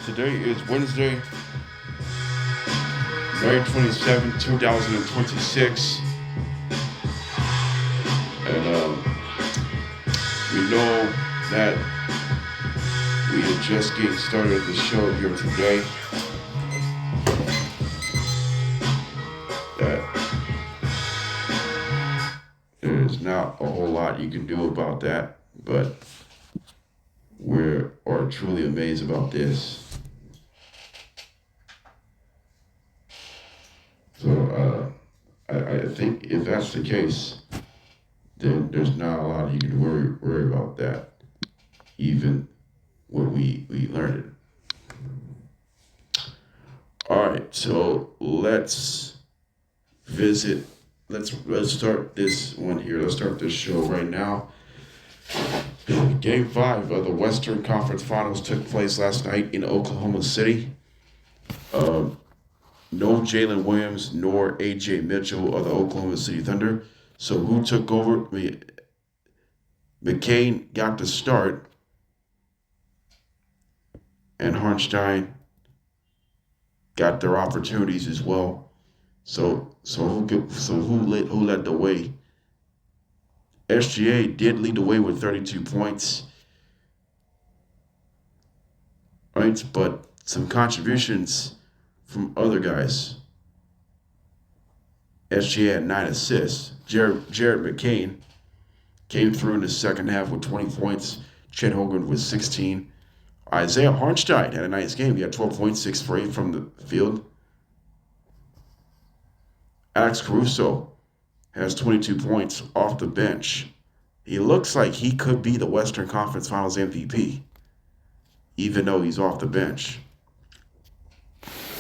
Today is Wednesday, May 27, 2026. And we know that we are just getting started the show here today. That there's not a whole lot you can do about that, but we are truly amazed about this. So I think if that's the case, then there's not a lot you can worry about that, even when we learn it. All right, so let's visit. Let's start this one here. Let's start this show right now. Game 5 of the Western Conference Finals took place last night in Oklahoma City. No Jalen Williams nor A.J. Mitchell of the Oklahoma City Thunder. So who took over? McCain got the start, and Hartenstein got their opportunities as well. So who led the way? SGA did lead the way with 32 points, right? But some contributions from other guys. SGA had 9 assists. Jared McCain came through in the second half with 20 points. Chet Holmgren with 16. Isaiah Hartenstein had a nice game. He had 12 points, 6 for 8 from the field. Alex Caruso has 22 points off the bench. He looks like he could be the Western Conference Finals MVP, even though he's off the bench.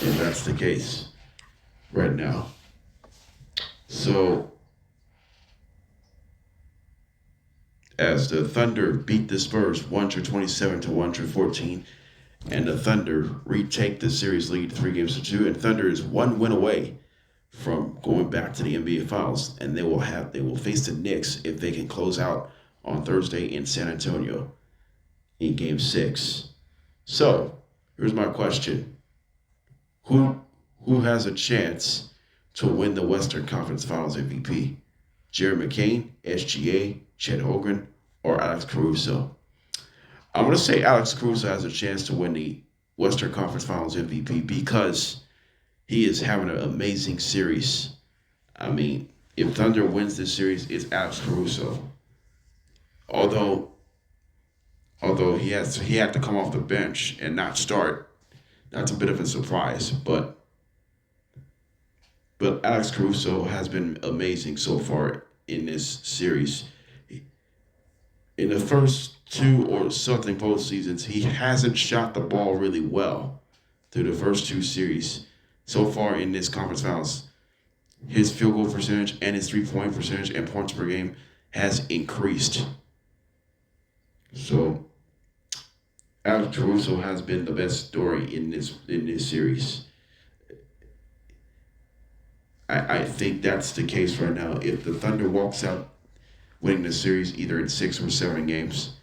And that's the case right now. So, as the Thunder beat the Spurs 127 to 114, and the Thunder retake the series lead 3-2, and Thunder is one win away from going back to the NBA Finals, and they will face the Knicks if they can close out on Thursday in San Antonio in Game 6. So, here's my question. Who has a chance to win the Western Conference Finals MVP? Jared McCain, SGA, Chet Holmgren, or Alex Caruso? I'm going to say Alex Caruso has a chance to win the Western Conference Finals MVP because he is having an amazing series. I mean, if Thunder wins this series, it's Alex Caruso. Although he had to come off the bench and not start, that's a bit of a surprise. But Alex Caruso has been amazing so far in this series. In the first 2 or something postseasons, he hasn't shot the ball really well through the first 2 series. So far in this conference finals, his field goal percentage and his 3-point percentage and points per game has increased. So Alex Caruso has been the best story in this series. I think that's the case right now. If the Thunder walks out winning the series either in 6 or 7 games,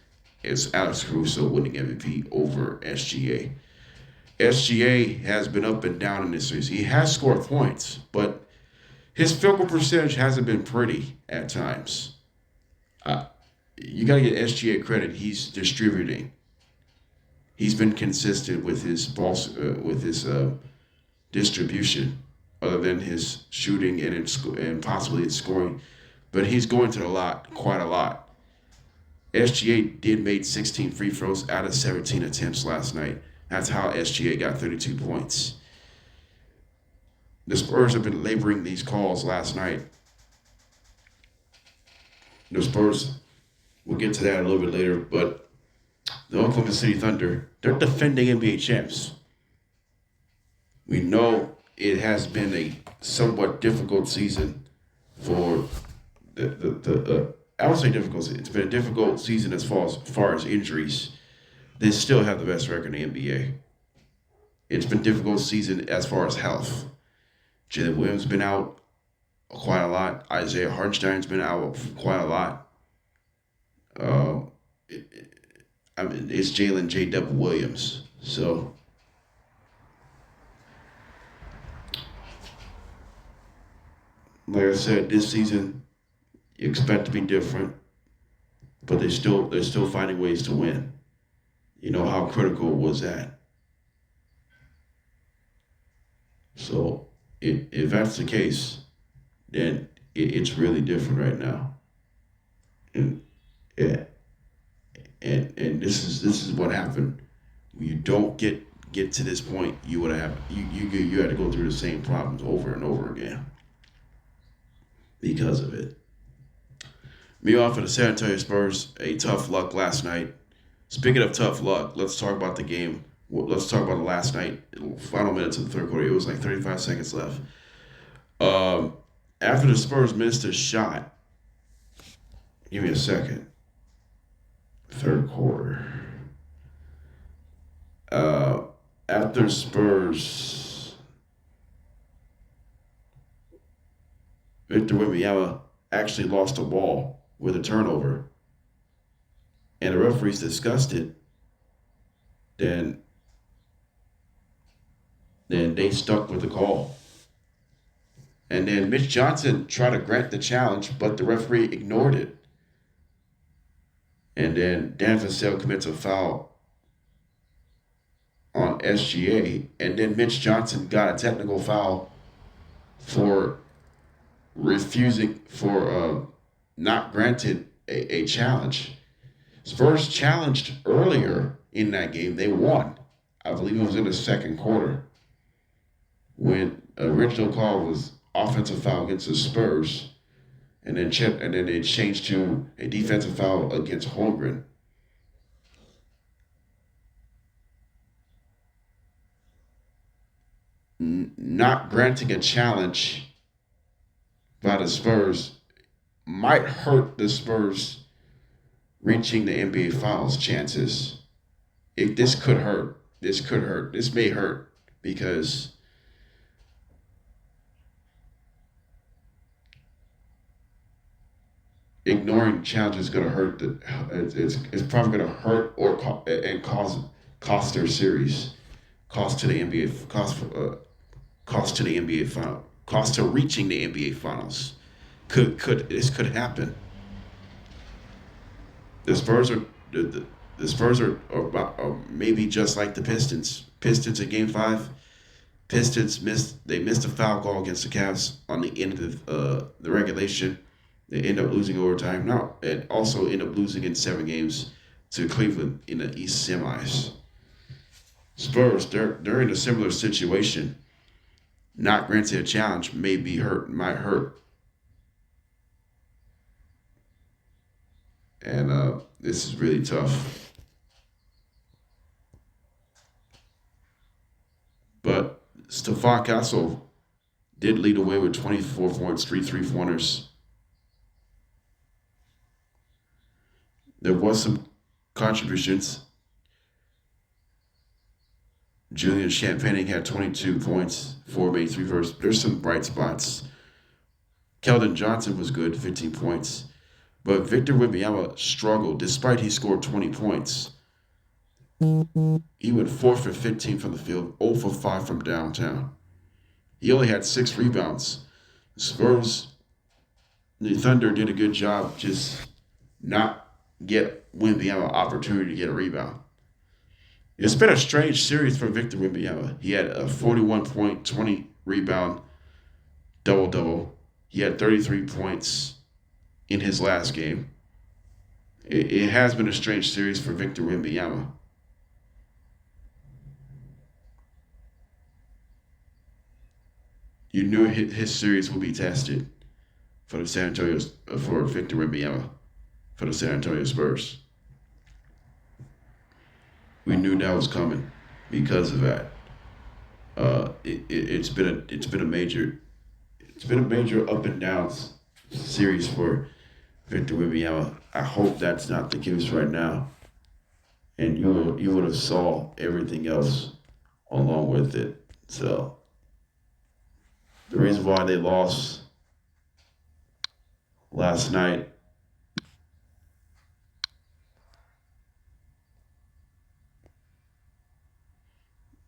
it's Alex Caruso winning MVP over SGA. SGA has been up and down in this series. He has scored points, but his field goal percentage hasn't been pretty at times. You got to get SGA credit. He's distributing. He's been consistent with his distribution, other than his shooting and possibly his scoring. But he's going to quite a lot. SGA did make 16 free throws out of 17 attempts last night. That's how SGA got 32 points. The Spurs have been laboring these calls last night. The Spurs, we'll get to that a little bit later, but the Oklahoma City Thunder, they're defending NBA champs. We know it has been a somewhat difficult season for I would say difficult. It's been a difficult season as far as injuries. They still have the best record in the NBA. It's been a difficult season as far as health. Jalen Williams has been out quite a lot. Isaiah Hartenstein's been out quite a lot. It's Jalen JDB Williams. So like I said, this season you expect to be different, but they're still finding ways to win. You know how critical was that? So if that's the case, then it's really different right now. And yeah, and this is what happened. When you don't get to this point, you would have you had to go through the same problems over and over again because of it. Meanwhile, for the San Antonio Spurs, a tough luck last night. Speaking of tough luck, let's talk about the game. Let's talk about the last night, final minutes of the third quarter. It was like 35 seconds left. Um, After the Spurs missed a shot, give me a second. Third quarter. Uh, After Spurs, Victor Wembanyama actually lost a ball with a turnover, and the referees discussed it. Then they stuck with the call. And then Mitch Johnson tried to grant the challenge, but the referee ignored it. And then Dan Vassell commits a foul on SGA, and then Mitch Johnson got a technical foul for not granted a challenge. Spurs challenged earlier in that game. They won. I believe it was in the second quarter when original call was offensive foul against the Spurs, and then it changed to a defensive foul against Holmgren. Not granting a challenge by the Spurs might hurt the Spurs reaching the NBA Finals chances. This could hurt. This could hurt. This may hurt because ignoring challenges is going to hurt. It's probably going to hurt and cost their series, cost to the NBA, cost to the NBA final, cost to reaching the NBA Finals. This could happen. The Spurs are the Spurs are maybe just like the Pistons. Pistons in Game 5. Pistons missed a foul call against the Cavs on the end of the regulation. They end up losing overtime now, and also end up losing in 7 games to Cleveland in the East semis. Spurs, they're in a similar situation. Not granted a challenge might hurt. And this is really tough. But Stephon Castle did lead away with 24 points, 3 3-pointers. There was some contributions. Julian Champagning had 22 points, 4 made 3 first. There's some bright spots. Keldon Johnson was good, 15 points. But Victor Wembanyama struggled despite he scored 20 points. He went 4 for 15 from the field, 0 for 5 from downtown. He only had 6 rebounds. The Thunder did a good job just not get Wembanyama an opportunity to get a rebound. It's been a strange series for Victor Wembanyama. He had a 41-point, 20 rebound, double-double. He had 33 points in his last game. It has been a strange series for Victor Wembanyama. You knew his series would be tested for Victor Wembanyama for the San Antonio Spurs. We knew that was coming because of that. It's been a major up and down series for Victor Wembanyama. I hope that's not the case right now, and you would have saw everything else along with it. So the reason why they lost last night.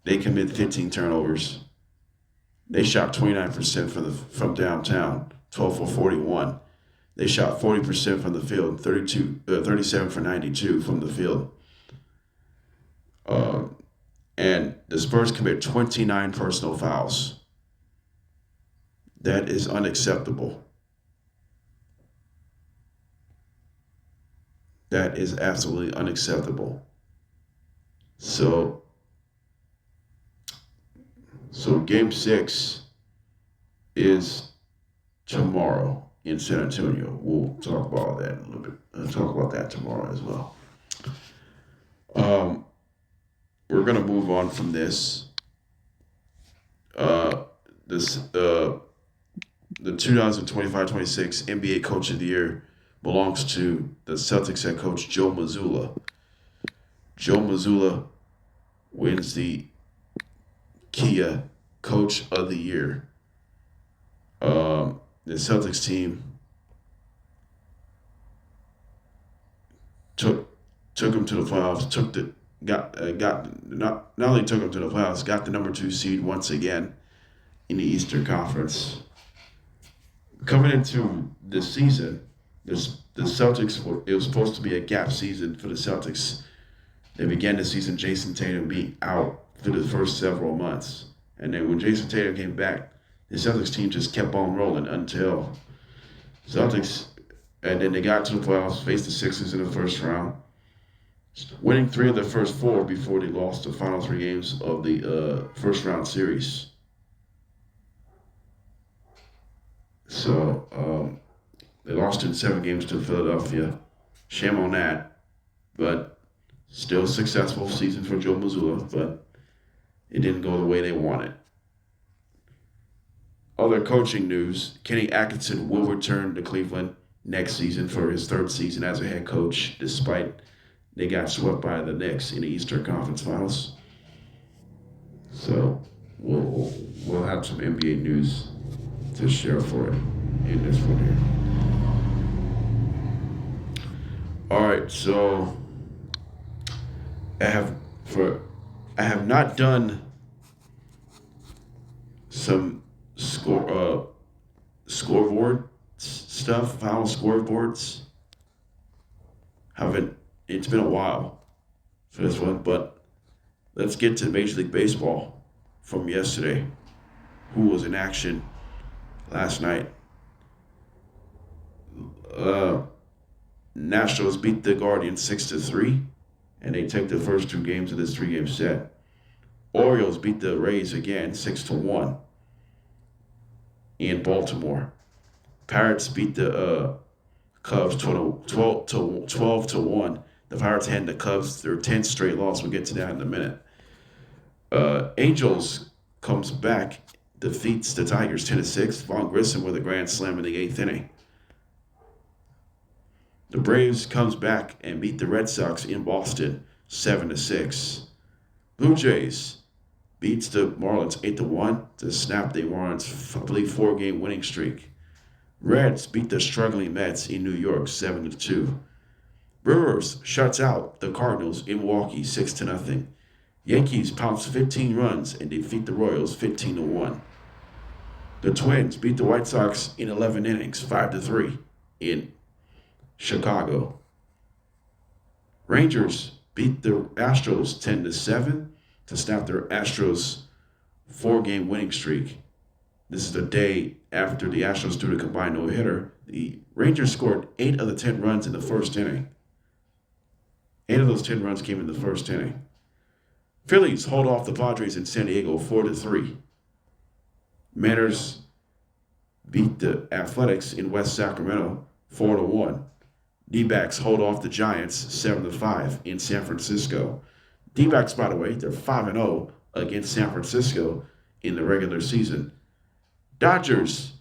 They committed 15 turnovers. They shot 29% from downtown, 12 for 41. They shot 40% from the field, 37 for 92 from the field. And the Spurs commit 29 personal fouls. That is unacceptable. That is absolutely unacceptable. So game 6 is tomorrow in San Antonio. We'll talk about that a little bit. Talk about that tomorrow as well. We're gonna move on from this. The 2025-26 NBA Coach of the Year belongs to the Celtics head coach Joe Mazzulla. Joe Mazzulla wins the Kia Coach of the Year. The Celtics team took him to the playoffs. Not only took him to the playoffs, got the number 2 seed once again in the Eastern Conference. Coming into this season, the Celtics, it was supposed to be a gap season for the Celtics. They began the season Jason Tatum being out for the first several months. And then when Jason Tatum came back, the Celtics team just kept on rolling until Celtics, and then they got to the playoffs, faced the Sixers in the first round, winning 3 of the first 4 before they lost the final 3 games of the first round series. So they lost in 7 games to Philadelphia. Shame on that, but still successful season for Joe Mazzulla, but it didn't go the way they wanted. Other coaching news, Kenny Atkinson will return to Cleveland next season for his 3rd season as a head coach, despite they got swept by the Knicks in the Eastern Conference Finals. So we'll have some NBA news to share for it in this one here. All right, so I have not done some scoreboard stuff, final scoreboards. It's been a while for this one, but let's get to Major League Baseball from yesterday, who was in action last night. Nationals beat the Guardians 6-3, and they take the first 2 games of this 3-game set. Orioles beat the Rays again 6-1 in Baltimore. Pirates beat the Cubs 12-1. The Pirates had the Cubs their 10th straight loss. We'll get to that in a minute. Angels comes back, defeats the Tigers 10-6. Vaughn Grissom with a grand slam in the 8th inning. The Braves comes back and beat the Red Sox in Boston 7-6. Blue Jays beats the Marlins 8-1 to snap the Marlins, I believe, 4-game winning streak. Reds beat the struggling Mets in New York 7-2. Brewers shuts out the Cardinals in Milwaukee 6-0. Yankees pounce 15 runs and defeat the Royals 15-1. The Twins beat the White Sox in 11 innings 5-3 in Chicago. Rangers beat the Astros 10-7 to snap their Astros 4-game winning streak. This is the day after the Astros threw the combined no-hitter. The Rangers scored 8 of the 10 runs in the first inning. 8 of those 10 runs came in the first inning. Phillies hold off the Padres in San Diego 4-3. Mariners beat the Athletics in West Sacramento 4-1. D-backs hold off the Giants 7-5 in San Francisco. D-backs, by the way, they're 5-0 against San Francisco in the regular season. Dodgers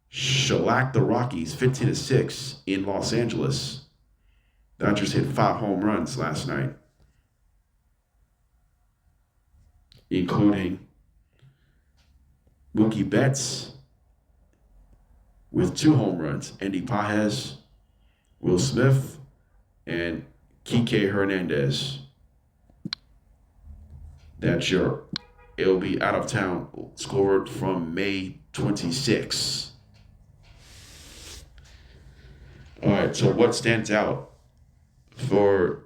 shellacked the Rockies 15-6 in Los Angeles. Dodgers hit 5 home runs last night, including Mookie Betts with 2 home runs, Andy Pages, Will Smith, and Kike Hernandez. That's your it'll be out of town scored from May 26. All right, so what stands out for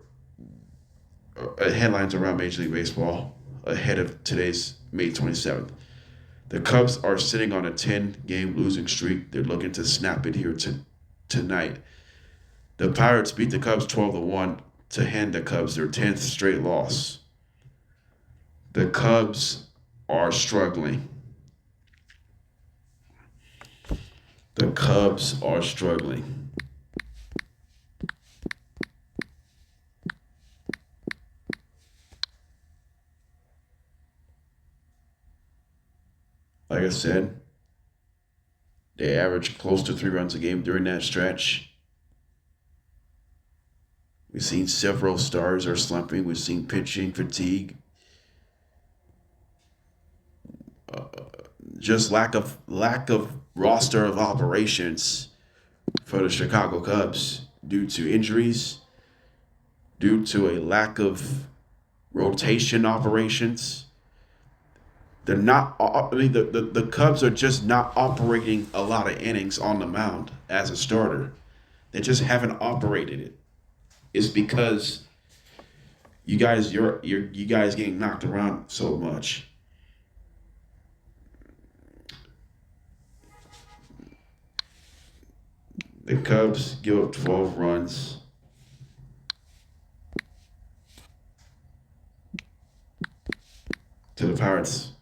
headlines around Major League Baseball ahead of today's May 27th? The Cubs are sitting on a 10-game losing streak. They're looking to snap it here tonight. The Pirates beat the Cubs 12-1 to hand the Cubs their 10th straight loss. The Cubs are struggling. The Cubs are struggling. Like I said, they average close to 3 runs a game during that stretch. We've seen several stars are slumping. We've seen pitching fatigue. Just lack of roster of operations for the Chicago Cubs due to injuries, due to a lack of rotation operations. They're not. I mean, the Cubs are just not operating a lot of innings on the mound as a starter. They just haven't operated it. It's because you guys getting knocked around so much. The Cubs give up 12 runs. To the Pirates.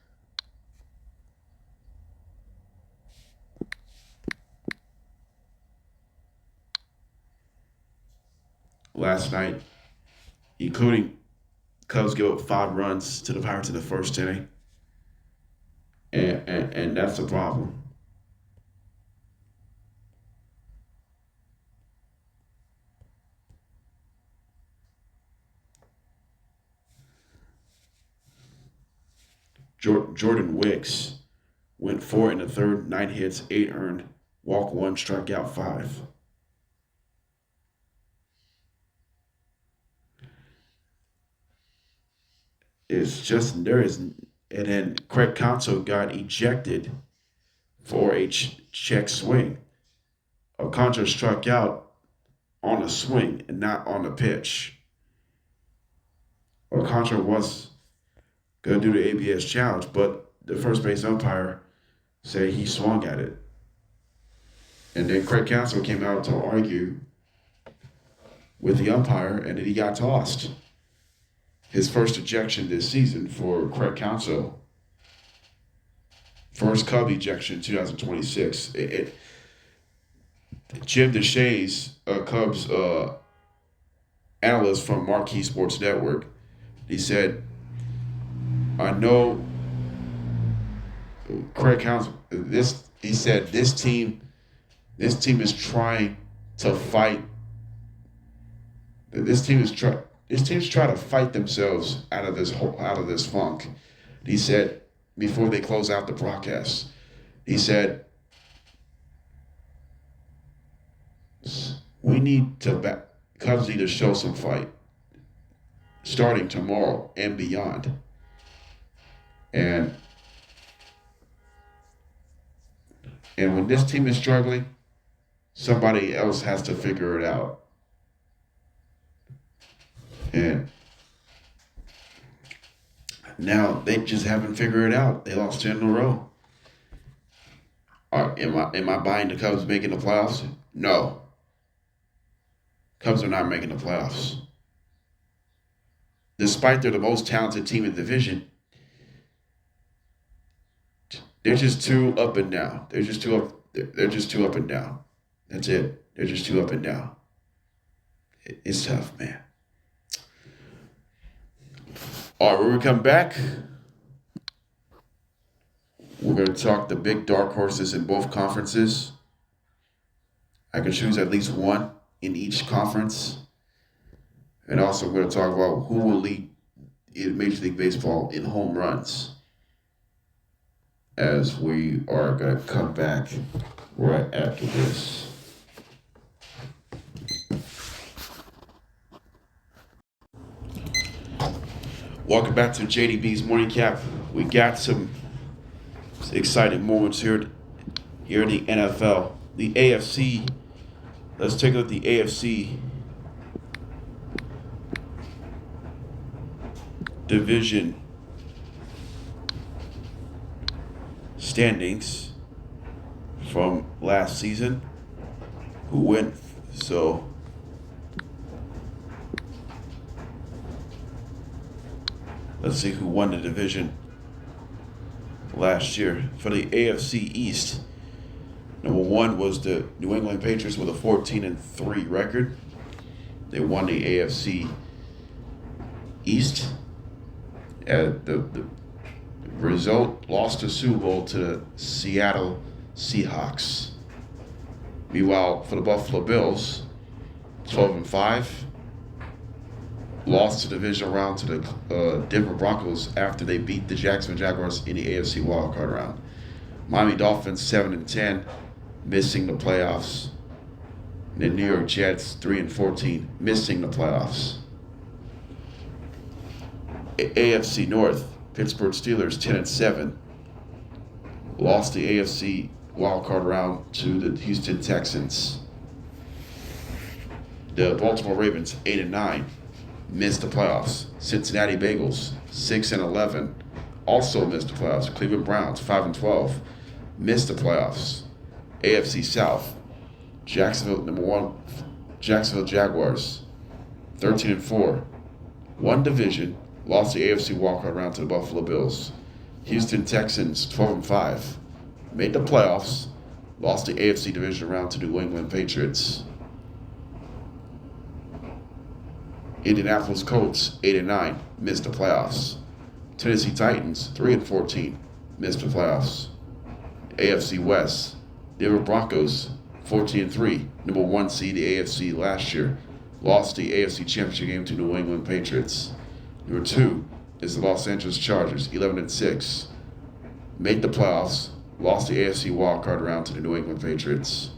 Last night, including Cubs give up 5 runs to the Pirates in the first inning. And that's the problem. Jordan Wicks went 4 in the third, 9 hits, 8 earned, walk 1, struck out 5. It's just and then Craig Counsell got ejected for a check swing. Alcantara struck out on a swing and not on the pitch. Alcantara was going to do the ABS challenge, but the first base umpire said he swung at it. And then Craig Counsell came out to argue with the umpire, and then he got tossed. His first ejection this season for Craig Counsell. First Cub ejection, 2026. Jim DeShays, Cubs analyst from Marquee Sports Network, he said, I know Craig Counsell, he said this team is trying to fight. This team's trying to fight themselves out of this funk. He said before they close out the broadcast, he said, Cubs need to show some fight starting tomorrow and beyond. And when this team is struggling, somebody else has to figure it out. And now they just haven't figured it out. They lost 10 in a row. Am I buying the Cubs making the playoffs? No. Cubs are not making the playoffs. Despite they're the most talented team in the division, they're just too up and down. They're just too up and down. That's it. They're just too up and down. It's tough, man. All right, when we come back, we're going to talk the big dark horses in both conferences. I can choose at least one in each conference. And also, we're going to talk about who will lead in Major League Baseball in home runs, as we are going to come back right after this. Welcome back to JDB's Morning Cap. We got some exciting moments here in the NFL. The AFC Let's take a look at the AFC division standings from last season. Who went? So let's see who won the division last year. For the AFC East, number one was the New England Patriots with a 14-3 record. They won the AFC East. The result lost the Super Bowl to the Seattle Seahawks. Meanwhile, for the Buffalo Bills, 12-5, lost the divisional round to the Denver Broncos after they beat the Jacksonville Jaguars in the AFC wildcard round. Miami Dolphins 7-10, missing the playoffs. The New York Jets 3-14, missing the playoffs. AFC North, Pittsburgh Steelers 10-7, lost the AFC wildcard round to the Houston Texans. The Baltimore Ravens 8-9, missed the playoffs. Cincinnati Bengals 6-11, also missed the playoffs. Cleveland Browns 5-12, missed the playoffs. AFC South, Jacksonville Jaguars 13-4, won division, lost the AFC wildcard round to the Buffalo Bills. Houston Texans 12-5, made the playoffs, lost the AFC division round to New England Patriots. Indianapolis Colts 8-9, missed the playoffs. Tennessee Titans 3-14, missed the playoffs. AFC West, Denver Broncos 14-3, number one seed the AFC last year, lost the AFC Championship game to New England Patriots. Number two is the Los Angeles Chargers 11-6, made the playoffs, lost the AFC wildcard round to the New England Patriots.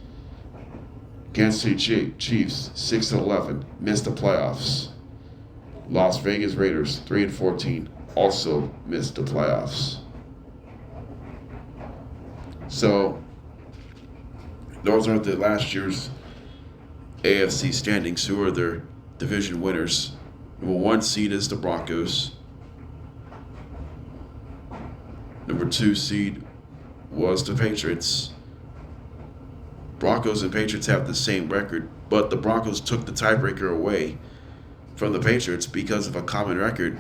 Kansas City Chiefs 6-11, missed the playoffs. Las Vegas Raiders 3-14, also missed the playoffs. So those are the last year's AFC standings. Who are their division winners? Number one seed is the Broncos. Number two seed was the Patriots. Broncos and Patriots have the same record, but the Broncos took the tiebreaker away from the Patriots because of a common record.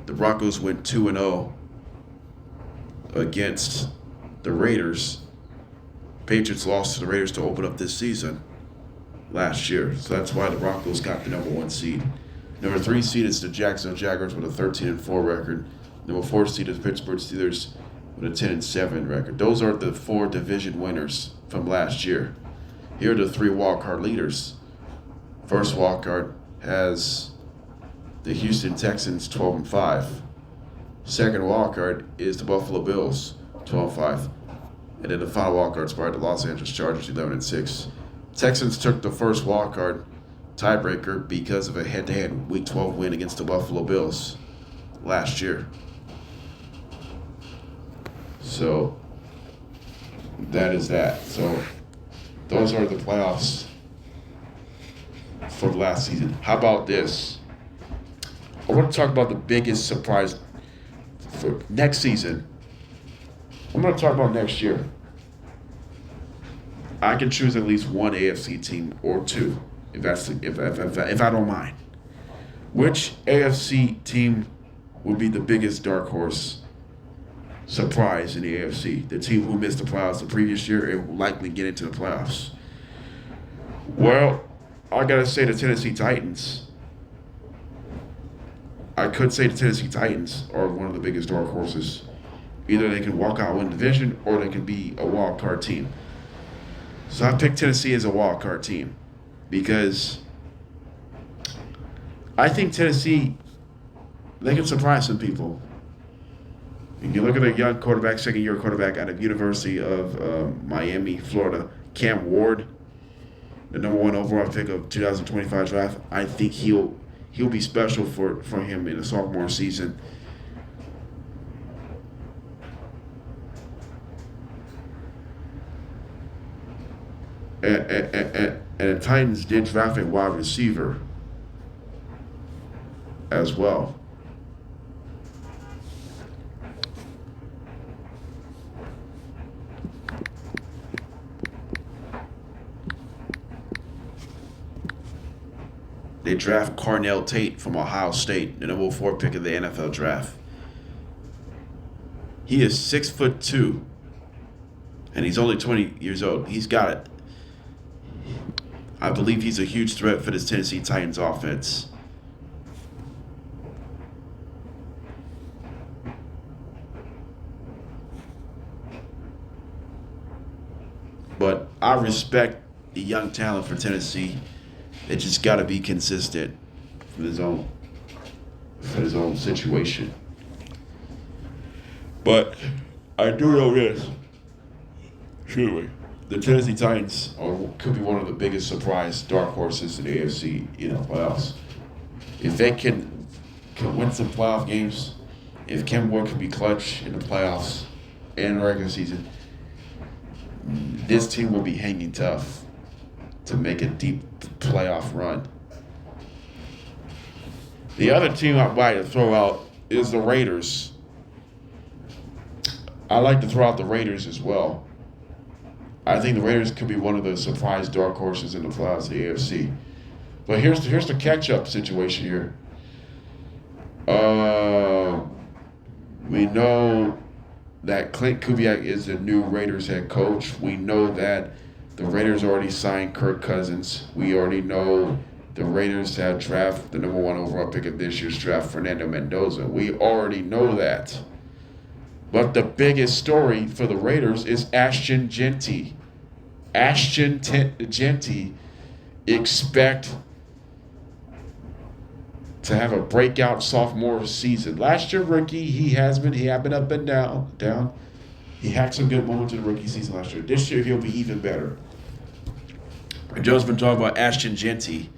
The Broncos went 2-0 against the Raiders. Patriots lost to the Raiders to open up this season last year. So that's why the Broncos got the number one seed. Number three seed is the Jacksonville Jaguars with a 13-4 record. Number four seed is Pittsburgh Steelers with a 10-7 record. Those are the four division winners from last year. Here are the three wildcard leaders. First wildcard has the Houston Texans 12-5. Second wildcard is the Buffalo Bills 12-5. And then the final wildcard spot, the Los Angeles Chargers 11-6. Texans took the first wildcard tiebreaker because of a head-to-head Week 12 win against the Buffalo Bills last year. So that is that. So those are the playoffs for last season. How about this? I want to talk about the biggest surprise for next season. I'm going to talk about next year. I can choose at least one AFC team or two, if I don't mind. Which AFC team would be the biggest dark horse surprise in the AFC? The team who missed the playoffs the previous year and will likely get into the playoffs. Well, I gotta say the Tennessee Titans. I could say the Tennessee Titans are one of the biggest dark horses. Either they can walk out and win the division, or they can be a wild card team. So I picked Tennessee as a wild card team because I think Tennessee, they can surprise some people. You look at a young quarterback, second-year quarterback out of University of Miami, Florida, Cam Ward, the number one overall pick of 2025 draft. I think he'll be special for him in the sophomore season. And the Titans did draft a wide receiver as well. They draft Cornell Tate from Ohio State, the number 4 pick of the NFL draft. He is 6'2", and he's only 20 years old. He's got it. I believe he's a huge threat for this Tennessee Titans offense. But I respect the young talent for Tennessee. They just got to be consistent for his own situation. But I do know this. Truly, the Tennessee Titans could be one of the biggest surprise dark horses in the AFC, playoffs. If they can win some playoff games, if Ken Ward can be clutch in the playoffs and regular season, this team will be hanging tough to make a deep playoff run. The other team I'd like to throw out is the Raiders. I like to throw out the Raiders as well. I think the Raiders could be one of the surprise dark horses in the playoffs of the AFC. But here's the catch-up situation here. We know that Clint Kubiak is the new Raiders head coach. We know that the Raiders already signed Kirk Cousins. We already know the Raiders have drafted the number 1 overall pick of this year's draft, Fernando Mendoza. We already know that. But the biggest story for the Raiders is Ashton Jeanty. Ashton Jeanty expect to have a breakout sophomore season. Last year, rookie, he had been up and down. He had some good moments in the rookie season last year. This year, he'll be even better. Joe's been talking about Ashton Jeanty.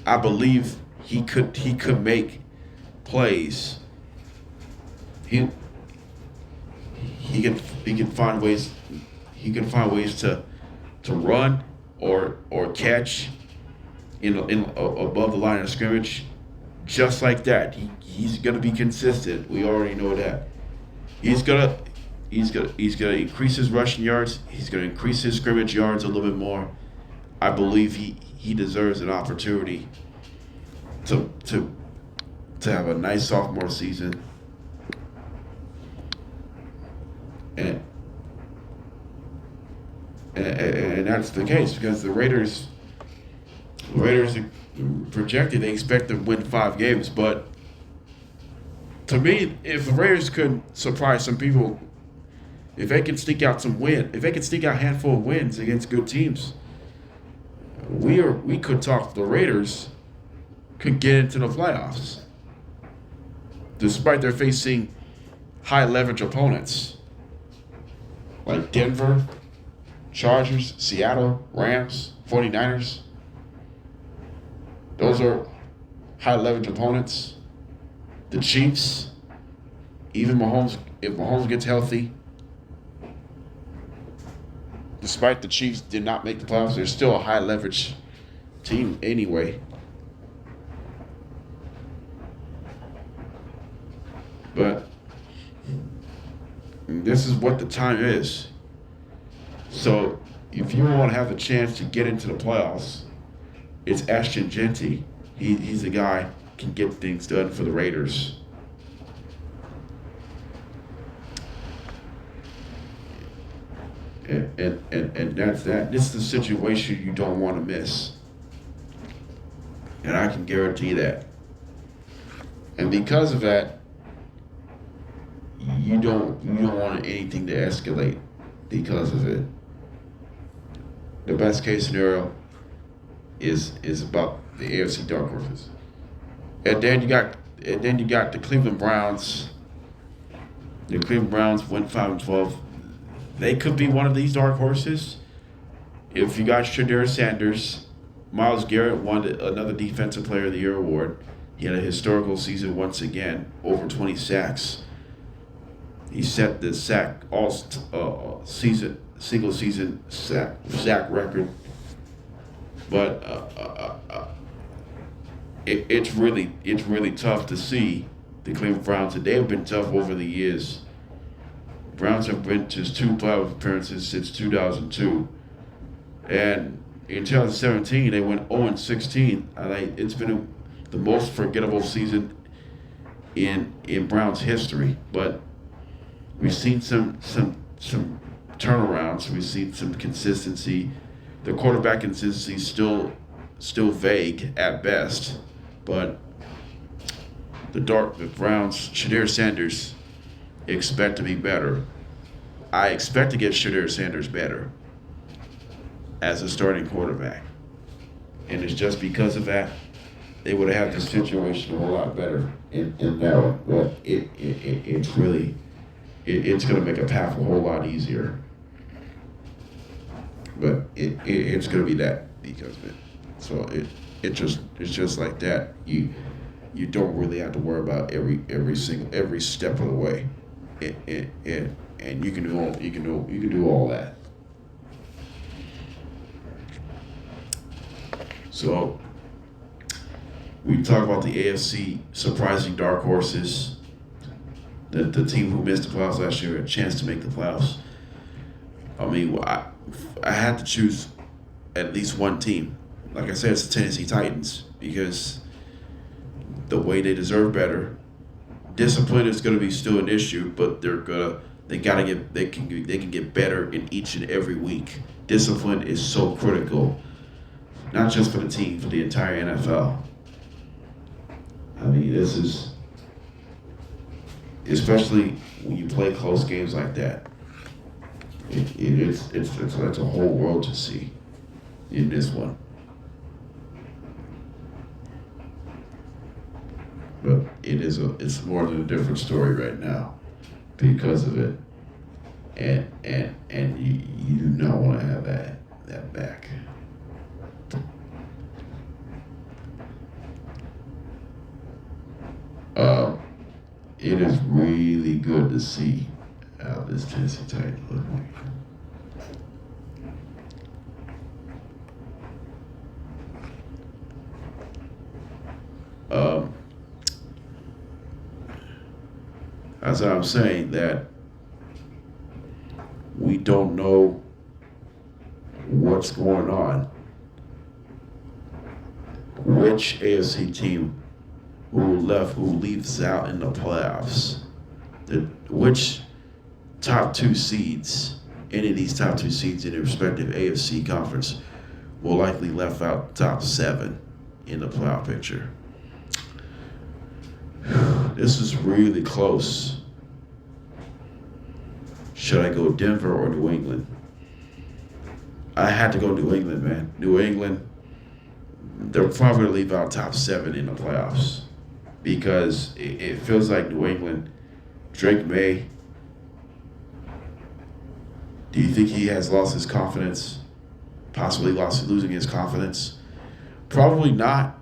I believe he could make plays. He can find ways. He can find ways to run or catch in above the line of scrimmage, just like that. He's gonna be consistent. We already know that. He's gonna increase his rushing yards. He's gonna increase his scrimmage yards a little bit more. I believe he deserves an opportunity to have a nice sophomore season. And that's the case because the Raiders are projected, they expect to win 5 games. But to me, if the Raiders could surprise some people, if they can sneak out a handful of wins against good teams, we could talk the Raiders could get into the playoffs, despite their facing high leverage opponents like Denver, Chargers, Seattle, Rams, 49ers. Those are high leverage opponents. The Chiefs, even Mahomes, if Mahomes gets healthy, despite the Chiefs did not make the playoffs, they're still a high leverage team anyway. But this is what the time is. So if you want to have the chance to get into the playoffs, it's Ashton Jeanty. He's the guy who can get things done for the Raiders. And that's that. This is the situation you don't want to miss. And I can guarantee that. And because of that, you don't want anything to escalate because of it. The best case scenario is about the AFC dark horses. And then you got the Cleveland Browns. The Cleveland Browns went 5-12. They could be one of these dark horses. If you got Shedeur Sanders, Myles Garrett won another Defensive Player of the Year award. He had a historical season once again, over 20 sacks. He set the sack all season single season sack record, but it's really tough to see the Cleveland Browns, and they have been tough over the years. Browns have been to 2 playoff appearances since 2002, and in 2017 they went 0-16. It's been the most forgettable season in Browns history. But we've seen some turnarounds. We've seen some consistency. The quarterback consistency is still vague at best, but the Browns, Shedeur Sanders, expect to be better. I expect to get Shedeur Sanders better as a starting quarterback, and it's just because of that they would have had the situation a whole lot better in that one. But it's really it's going to make a path a whole lot easier. But it's going to be that because of it. So it's just like that. You don't really have to worry about every step of the way. And you can do all that. So we talk about the AFC surprising dark horses. The team who missed the playoffs last year had a chance to make the playoffs. I mean, I had to choose at least one team. Like I said, it's the Tennessee Titans because the way they deserve better. Discipline is going to be still an issue, but they can get better in each and every week. Discipline is so critical, not just for the team, for the entire NFL. I mean, this is especially when you play close games like that. It's a whole world to see in this one. But it's more than a different story right now because of it. And you do not want to have that back. It is really good to see how this Tennessee Titans look like. As I'm saying that we don't know what's going on. Which AFC team who leaves out in the playoffs? Which top 2 seeds, any of these top 2 seeds in their respective AFC conference will likely left out top 7 in the playoff picture? This is really close. Should I go Denver or New England? I had to go New England, man. New England, they're probably going to leave out top 7 in the playoffs because it feels like New England, Drake May, do you think he has lost his confidence? Possibly losing his confidence? Probably not.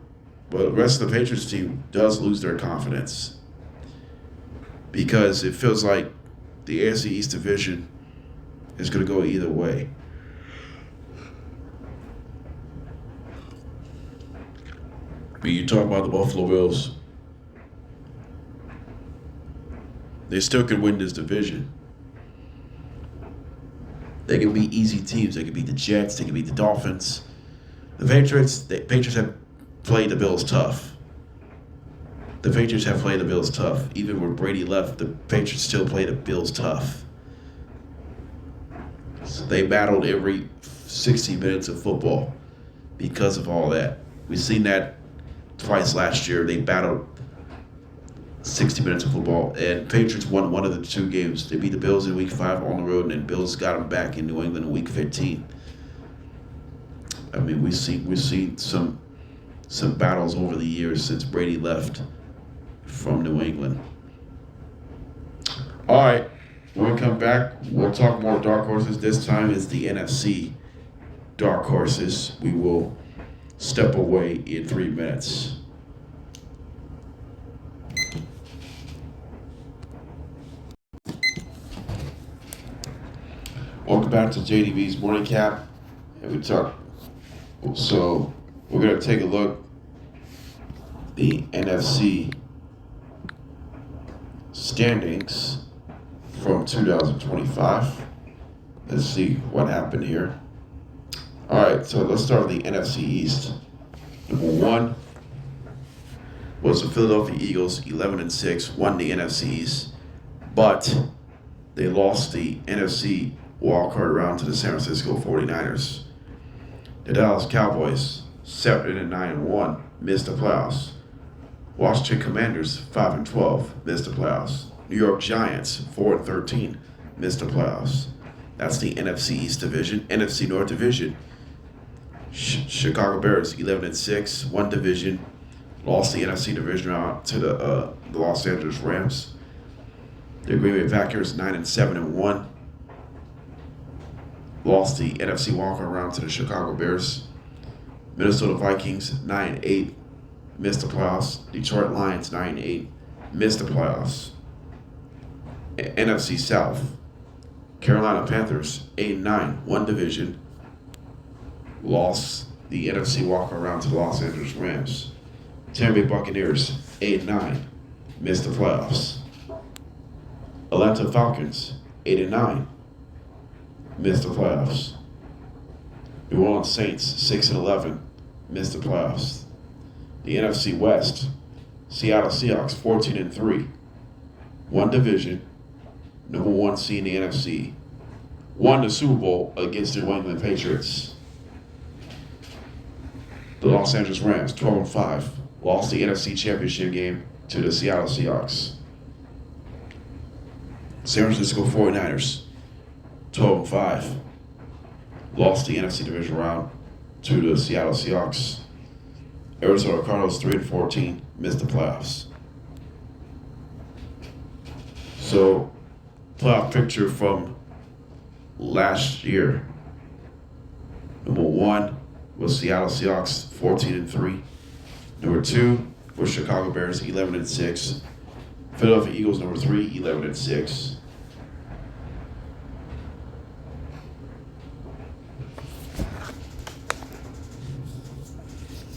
But the rest of the Patriots team does lose their confidence because it feels like the AFC East division is going to go either way. But you talk about the Buffalo Bills, they still could win this division. They can beat easy teams. They can beat the Jets. They can beat the Dolphins. The Patriots have played the Bills tough. The Patriots have played the Bills tough. Even when Brady left, the Patriots still played the Bills tough. So they battled every 60 minutes of football because of all that. We've seen that twice last year. They battled 60 minutes of football, and Patriots won one of the 2 games. They beat the Bills in Week 5 on the road, and then Bills got them back in New England in Week 15. I mean, we've seen some battles over the years since Brady left from New England. All right, when we come back, we'll talk more dark horses. This time it's the NFC dark horses. We will step away in 3 minutes. Welcome back. back to JDB's morning cap, and we talk. So we're gonna take a look the NFC standings from 2025. Let's see what happened here. All right, so let's start with the NFC East. Number 1 was the Philadelphia Eagles, 11-6, won the NFC East, but they lost the NFC wildcard round to the San Francisco 49ers. The Dallas Cowboys, 7-9-1, missed the playoffs. Washington Commanders, 5-12, missed the playoffs. New York Giants, 4-13, missed the playoffs. That's the NFC East division. NFC North division, Chicago Bears, 11-6, won division, lost the NFC division round to the Los Angeles Rams. The Green Bay Packers, 9-7-1, lost the NFC wildcard round to the Chicago Bears. Minnesota Vikings, 9-8, missed the playoffs. Detroit Lions, 9-8, missed the playoffs. NFC South, Carolina Panthers, 8-9, won division, lost the NFC wildcard round to the Los Angeles Rams. Tampa Bay Buccaneers, 8-9, missed the playoffs. Atlanta Falcons, 8-9, missed the playoffs. New Orleans Saints, 6-11, missed the playoffs. The NFC West, Seattle Seahawks, 14-3, won division, number 1 seed in the NFC, won the Super Bowl against the New England Patriots. The Los Angeles Rams, 12-5, lost the NFC Championship game to the Seattle Seahawks. San Francisco 49ers, 12-5, lost the NFC division round to the Seattle Seahawks. Arizona Cardinals, 3-14, missed the playoffs. So, playoff picture from last year. Number 1 was Seattle Seahawks, 14-3. Number 2 was Chicago Bears, 11-6. Philadelphia Eagles, number 3, 11-6.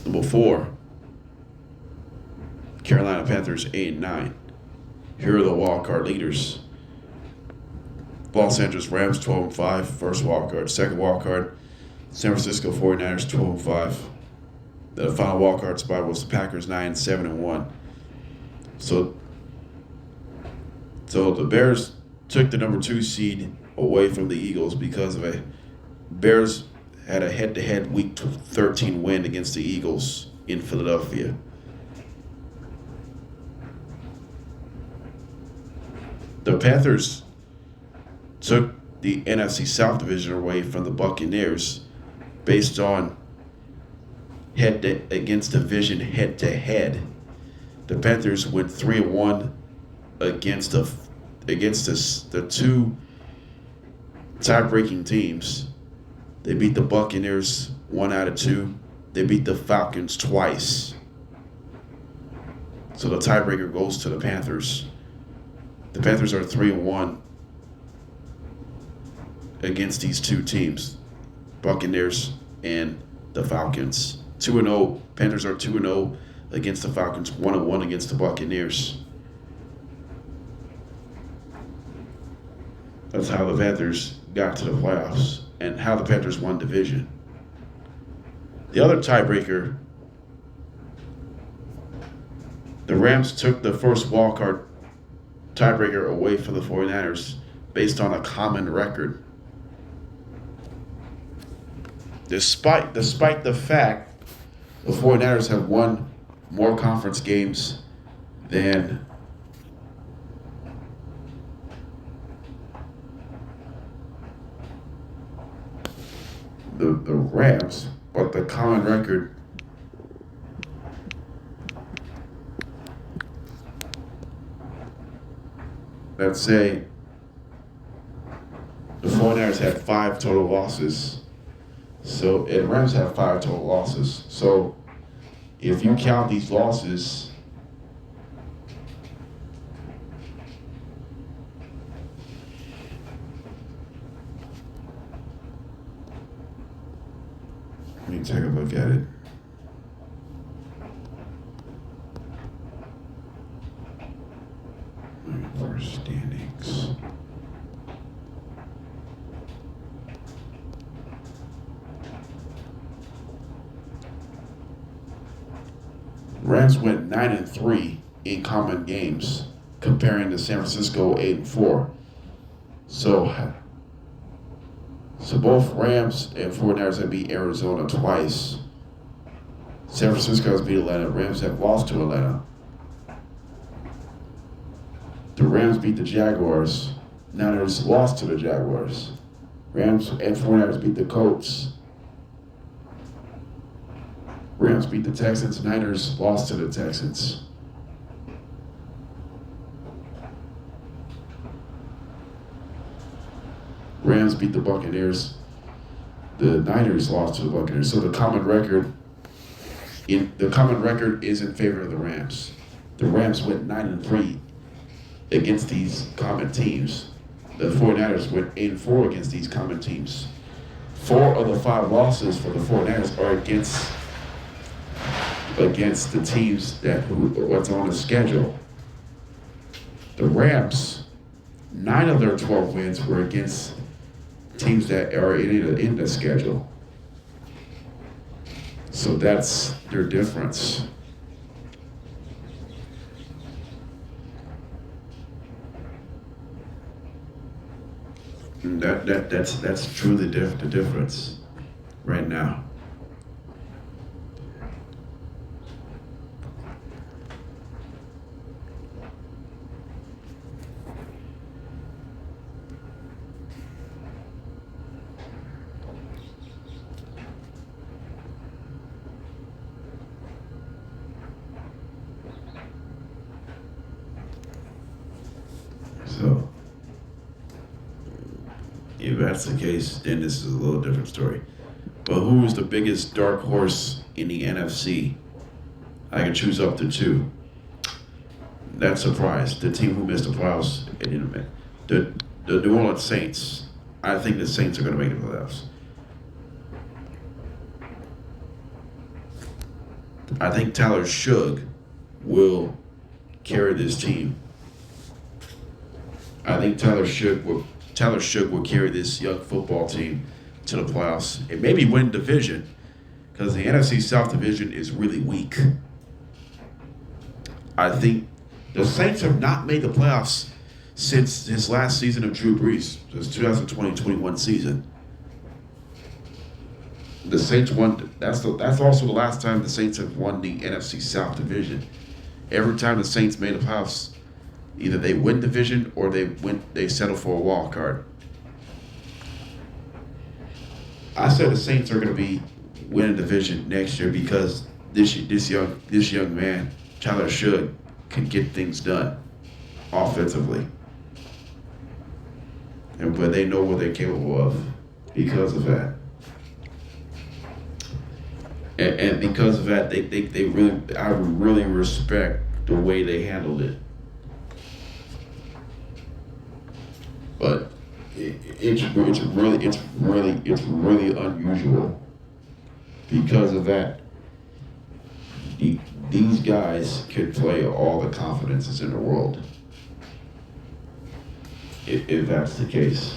Number 4, Carolina Panthers, 8-9. Here are the wildcard leaders. Los Angeles Rams, 12-5, first wildcard. Second wildcard, San Francisco 49ers, 12-5. The final wildcard spot was the Packers, 9-7-1. So the Bears took the number 2 seed away from the Eagles because of a Bears had a head-to-head Week 13 win against the Eagles in Philadelphia. The Panthers took the NFC South division away from the Buccaneers based on against division head-to-head. The Panthers went 3-1 against the 2 tie-breaking teams. They beat the Buccaneers 1 out of 2. They beat the Falcons twice. So the tiebreaker goes to the Panthers. The Panthers are 3-1 against these 2 teams, Buccaneers and the Falcons. 2-0. Panthers are 2-0 against the Falcons, 1-1 against the Buccaneers. That's how the Panthers got to the playoffs and how the Panthers won division. The other tiebreaker, the Rams took the first wildcard tiebreaker away from the 49ers based on a common record. Despite the fact the 49ers have won more conference games than the Rams, but the common record let's say the 49ers had 5 total losses. So, and Rams have 5 total losses. So, if you count these losses, me take a look at it. First standings. Rams went 9-3 in common games, comparing to San Francisco 8-4. So both Rams and 49ers have beat Arizona twice. San Francisco has beat Atlanta. Rams have lost to Atlanta. The Rams beat the Jaguars. Niners lost to the Jaguars. Rams and 49ers beat the Colts. Rams beat the Texans. Niners lost to the Texans. Rams beat the Buccaneers. The Niners lost to the Buccaneers. So the common record is in favor of the Rams. The Rams went 9-3 against these common teams. The 49ers went 8-4 against these common teams. 4 of the 5 losses for the 49ers are against the teams what's on the schedule. The Rams, 9 of their 12 wins were against teams that are in the schedule. So that's their difference. That's truly the difference right now. So, if that's the case, then this is a little different story. But who is the biggest dark horse in the NFC? I can choose up to 2. That surprise, the team who missed the playoffs, the New Orleans Saints. I think the Saints are going to make the playoffs. I think Tyler Shugg will carry this team. I think Tyler Shugg will carry this young football team to the playoffs and maybe win division, because the NFC South division is really weak. I think the Saints have not made the playoffs since his last season of Drew Brees, his 2020-21 season. The Saints won. That's also the last time the Saints have won the NFC South division. Every time the Saints made the playoffs, either they win division or they settle for a wild card. I said the Saints are going to be winning division next year because this young man, Tyler Shugg, can get things done offensively. But they know what they're capable of because of that. And because of that, I really respect the way they handled it. But it's really unusual because of that. These guys could play all the confidences in the world if that's the case.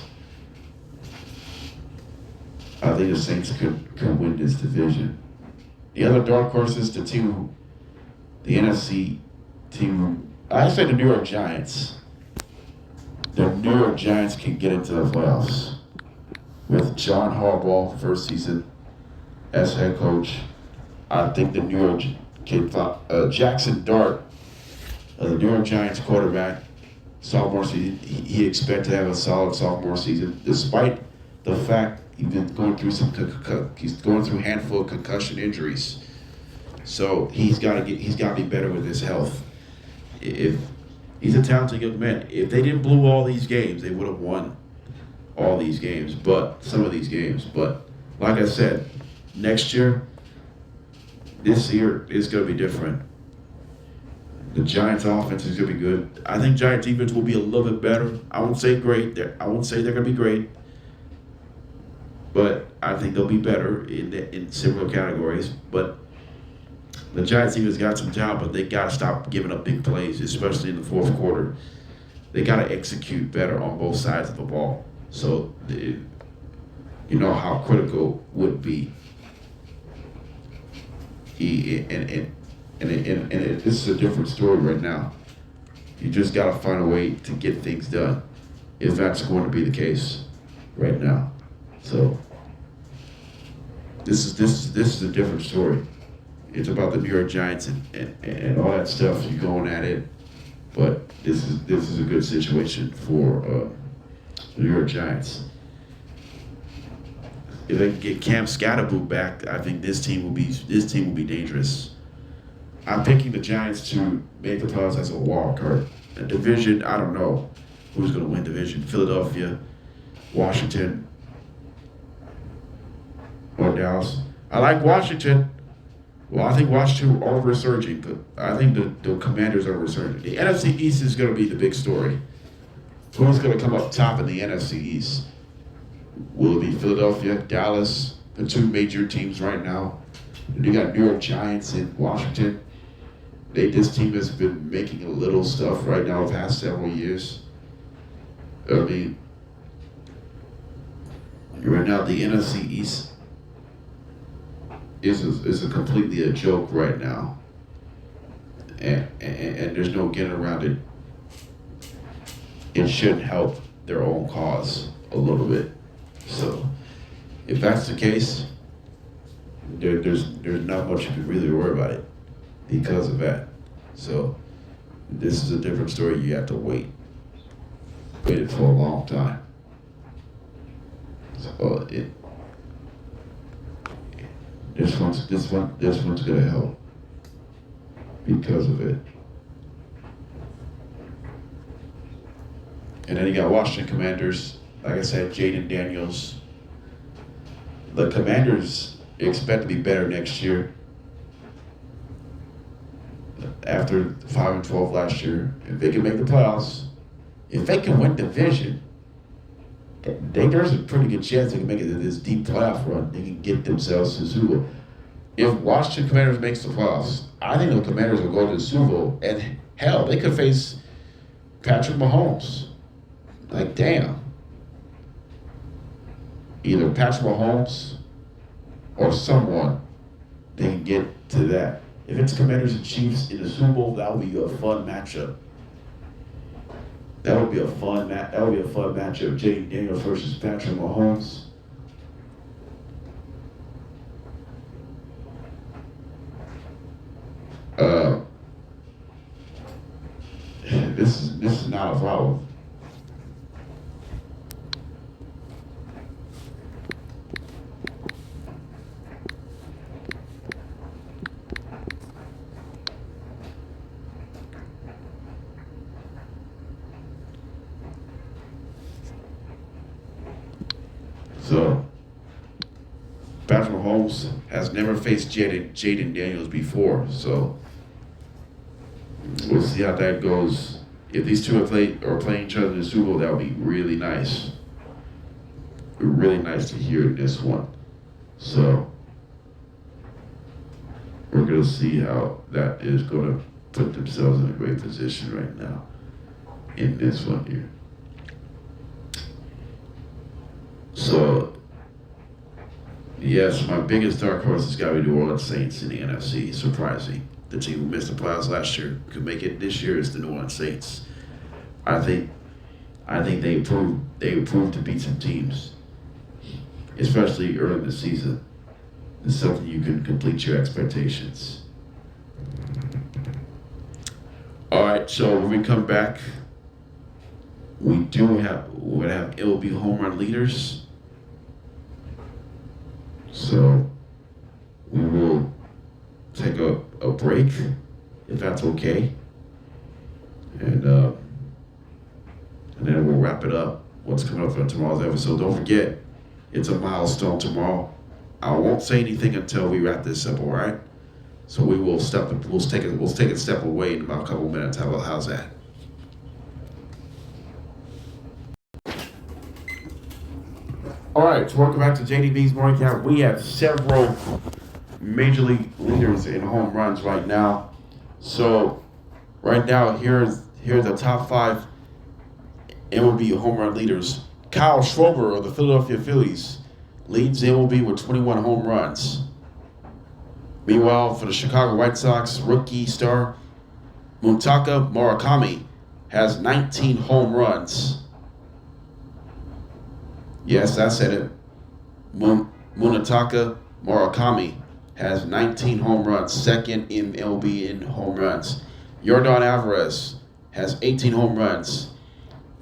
I think the Saints could win this division. The other dark horses, the NFC team, I say the New York Giants. The New York Giants can get into the playoffs with John Harbaugh first season as head coach. I think the New York Jackson Dart, the New York Giants quarterback, sophomore season, he expects to have a solid sophomore season, despite the fact he's been going through a handful of concussion injuries. So he's got to be better with his health. If he's a talented young man, if they didn't blow all these games, they would have won all these games, some of these games. But like I said, this year is going to be different. The Giants' offense is going to be good. I think Giants' defense will be a little bit better. I won't say great. I won't say they're going to be great. but I think they'll be better in similar categories. But the Giants defense got some talent, but they got to stop giving up big plays, especially in the fourth quarter. They got to execute better on both sides of the ball. So, you know how critical would be. This is a different story right now. You just got to find a way to get things done, if that's going to be the case right now. So, this is a different story. It's about the New York Giants and all that stuff. You're going at it, but this is a good situation for the New York Giants. If they can get Cam Scatterboot back, I think this team will be dangerous. I'm picking the Giants to make the playoffs as a wild card. A division, I don't know who's going to win division. Philadelphia, Washington, or Dallas. I like Washington. Well, I think Washington are resurging, but I think the Commanders are resurging. The NFC East is going to be the big story. Who's going to come up top in the NFC East? Will it be Philadelphia, Dallas, the two major teams right now? You got New York Giants in Washington. This team has been making a little stuff right now the past several years. I mean, right now the NFC East is a completely a joke right now, and there's no getting around it. It should help their own cause a little bit. So, if that's the case, there's not much you can really worry about it because of that. So, this is a different story. You have to wait it for a long time. So this one's gonna help because of it. And then you got Washington Commanders. Like I said, Jaden Daniels. The Commanders expect to be better next year. After 5-12 last year, if they can make the playoffs, if they can win division, there's a pretty good chance they can make it to this deep playoff run. They can get themselves to the Super Bowl. If Washington Commanders makes the playoffs, I think the Commanders will go to the Super Bowl. And hell, they could face Patrick Mahomes. Like, damn. Either Patrick Mahomes or someone, they can get to that. If it's Commanders and Chiefs in the Super Bowl, that would be a fun matchup. That would be a fun matchup. Jaden Daniels versus Patrick Mahomes. This is not a problem. So, Patrick Mahomes has never faced Jaden Daniels before, so we'll see how that goes. If these two are playing each other in the Super Bowl, that would be really nice. Really nice to hear this one. So, we're going to see how that is going to put themselves in a great position right now in this one here. So, yes, my biggest dark horse has got to be the New Orleans Saints in the NFC. Surprising. The team who missed the playoffs last year could make it this year is the New Orleans Saints. I think they improved to beat some teams, especially early in the season. It's something you can complete your expectations. All right, so when we come back, we're gonna have MLB home run leaders. So we will take a break, if that's okay. And then we'll wrap it up. What's coming up on tomorrow's episode. Don't forget, it's a milestone tomorrow. I won't say anything until we wrap this up, all right? So we'll take a step away in about a couple minutes. How's that? All right, so welcome back to JDB's Morning Count. We have several major league leaders in home runs right now. So right now, here's the top 5 MLB home run leaders. Kyle Schwarber of the Philadelphia Phillies leads the MLB with 21 home runs. Meanwhile, for the Chicago White Sox, rookie star Munetaka Murakami has 19 home runs. Yes, I said it. Munetaka Murakami has 19 home runs, second in MLB in home runs. Yordan Alvarez has 18 home runs,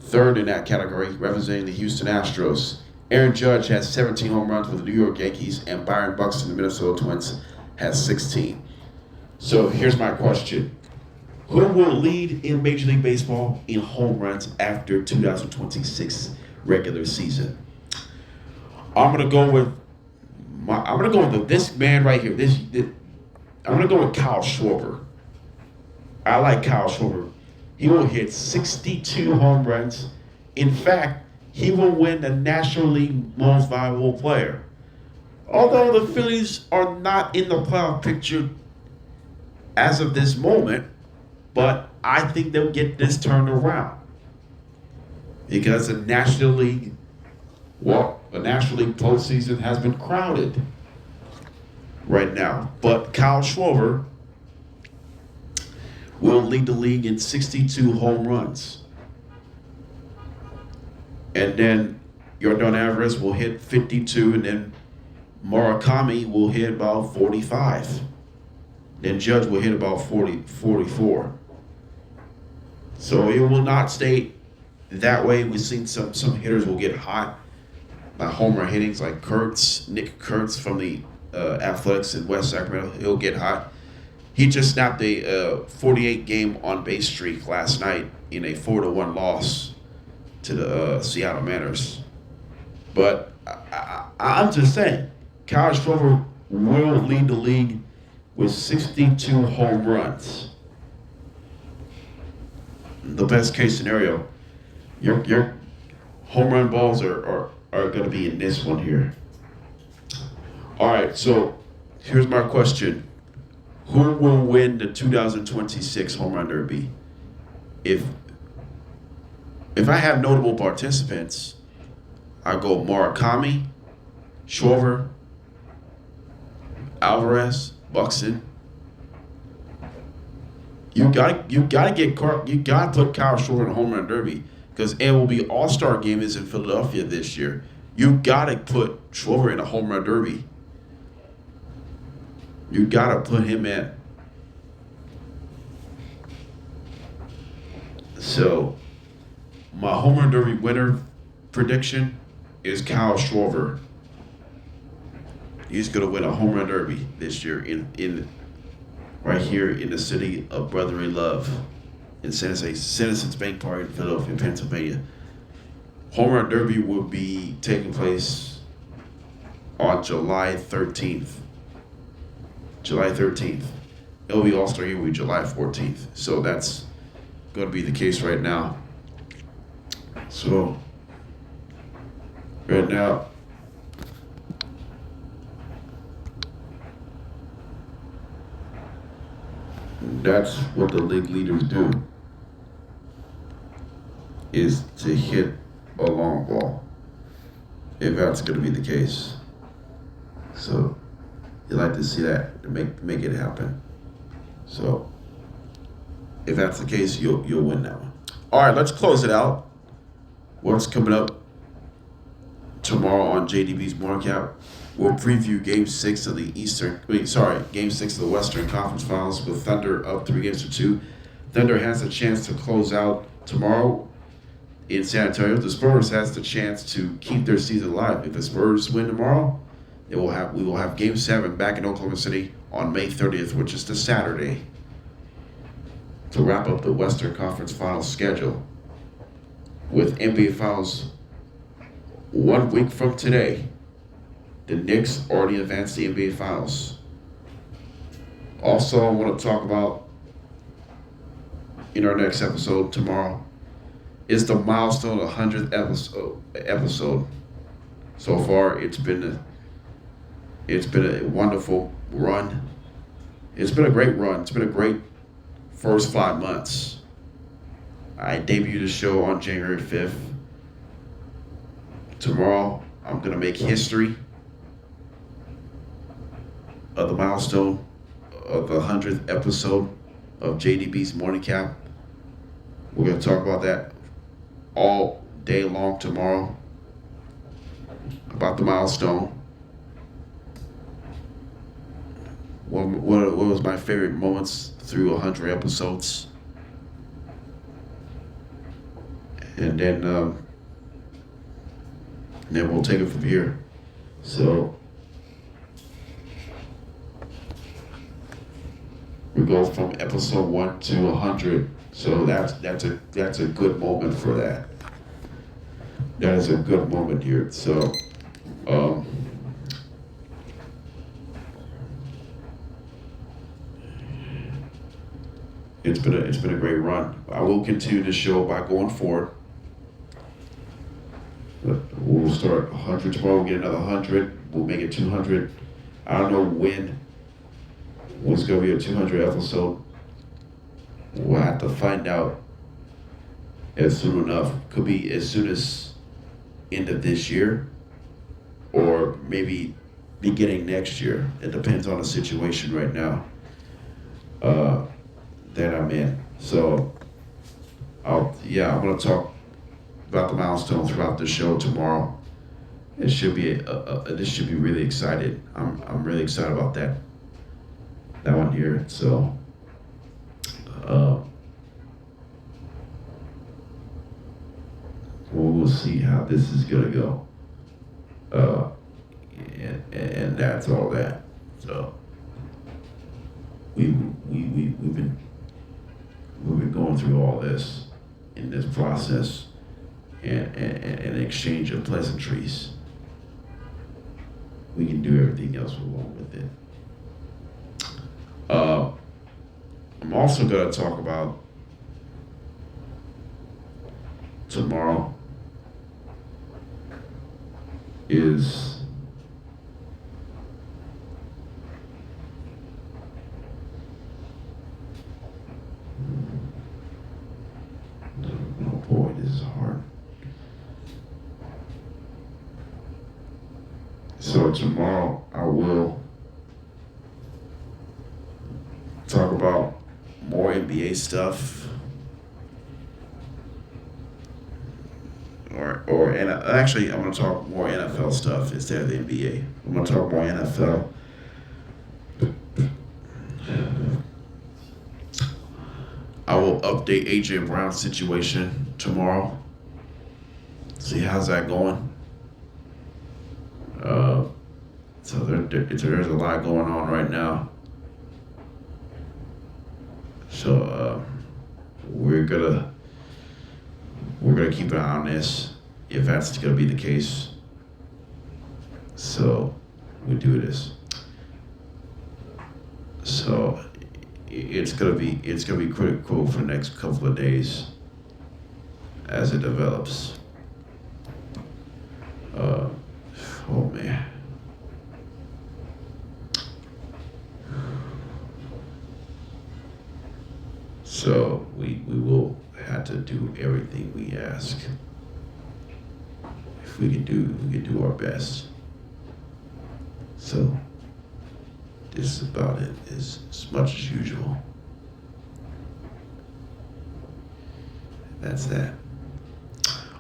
third in that category, representing the Houston Astros. Aaron Judge has 17 home runs with the New York Yankees, and Byron Buxton, the Minnesota Twins, has 16. So here's my question. Who will lead in Major League Baseball in home runs after 2026 regular season? I'm gonna go with this man right here. I'm gonna go with Kyle Schwarber. I like Kyle Schwarber. He will hit 62 home runs. In fact, he will win the National League Most Valuable Player. Although the Phillies are not in the playoff picture as of this moment, but I think they'll get this turned around because the National League postseason has been crowded right now. But Kyle Schwarber will lead the league in 62 home runs. And then Yordan Alvarez will hit 52, and then Murakami will hit about 45. Then Judge will hit about 44. So it will not stay that way. We've seen some hitters will get hot by home run hittings, like Nick Kurtz from the Athletics in West Sacramento. He'll get hot. He just snapped a 48-game on-base streak last night in a 4-1 loss to the Seattle Mariners. But I'm just saying, Kyle Schwarber will lead the league with 62 home runs. The best case scenario, your home run balls are going to be in this one here. All right, so here's my question. Who will win the 2026 Home Run Derby? If I have notable participants, I go Murakami, Schwarber, Alvarez, Buxton. You gotta put Kyle Schwarber in the Home Run Derby because MLB All-Star Game is in Philadelphia this year. You gotta put Schwarber in a Home Run Derby. You gotta put him in. So my Home Run Derby winner prediction is Kyle Schwarber. He's gonna win a Home Run Derby this year in right here in the city of brotherly love in Citizens Bank Park in Philadelphia, Pennsylvania. Home Run Derby will be taking place on July 13th. July 13th. MLB All-Star Game will be July 14th. So that's going to be the case right now. So, right now, that's what the league leaders do, is to hit a long ball, if that's going to be the case. So, you like to see that to make it happen. So, if that's the case, you'll win that one. All right, let's close it out. What's coming up tomorrow on JDB's Morning Cap? We'll preview Game 6 of the Game 6 of the Western Conference Finals with Thunder up 3-2. Thunder has a chance to close out tomorrow in San Antonio. The Spurs has the chance to keep their season alive. If the Spurs win tomorrow, we will have Game 7 back in Oklahoma City on May 30th, which is the Saturday, to wrap up the Western Conference Finals schedule. With NBA Finals 1 week from today, the Knicks already advanced the NBA Finals. Also, I want to talk about in our next episode tomorrow is the milestone 100th episode So far, it's been a wonderful run. It's been a great run. It's been a great first 5 months. I debuted the show on January 5th. Tomorrow, I'm going to make history of the milestone of the 100th episode of JDB's Morning Cap. We're going to talk about that all day long tomorrow, about the milestone. What was my favorite moments through 100 episodes? And then we'll take it from here. So we go from episode 1 to 100. So that's a good moment for that. That is a good moment here. So it's been a great run. I will continue the show by going forward. We'll start 100 tomorrow. We'll get another 100. We'll make it 200. I don't know when it's going to be a 200 episode. We'll have to find out as soon enough. Could be as soon as end of this year, or maybe beginning next year. It depends on the situation right now that I'm in. So I'm going to talk about the milestone throughout the show tomorrow. It should be this should be really excited. I'm really excited about that one here. So we'll see how this is gonna go. And that's all that. So we've been going through all this in this process, and an exchange of pleasantries. We can do everything else we want with it. I'm also going to talk about tomorrow is oh boy, this is hard. So tomorrow I will talk about more NBA stuff, or actually I'm going to talk more NFL stuff instead of the NBA. I'm going to talk more NFL. I will update AJ Brown's situation tomorrow. See how's that going. So there's a lot going on right now. So we're gonna keep an eye on this if that's gonna be the case. So we do this. So it's gonna be critical for the next couple of days as it develops. Oh man. So we will have to do everything we ask. If we can do our best. So this is about it. Is as much as usual. That's that.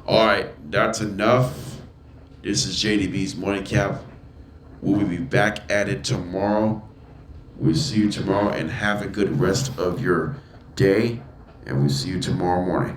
All right, that's enough. This is JDB's Morning Cap. We'll be back at it tomorrow. We'll see you tomorrow, and have a good rest of your day, and we'll see you tomorrow morning.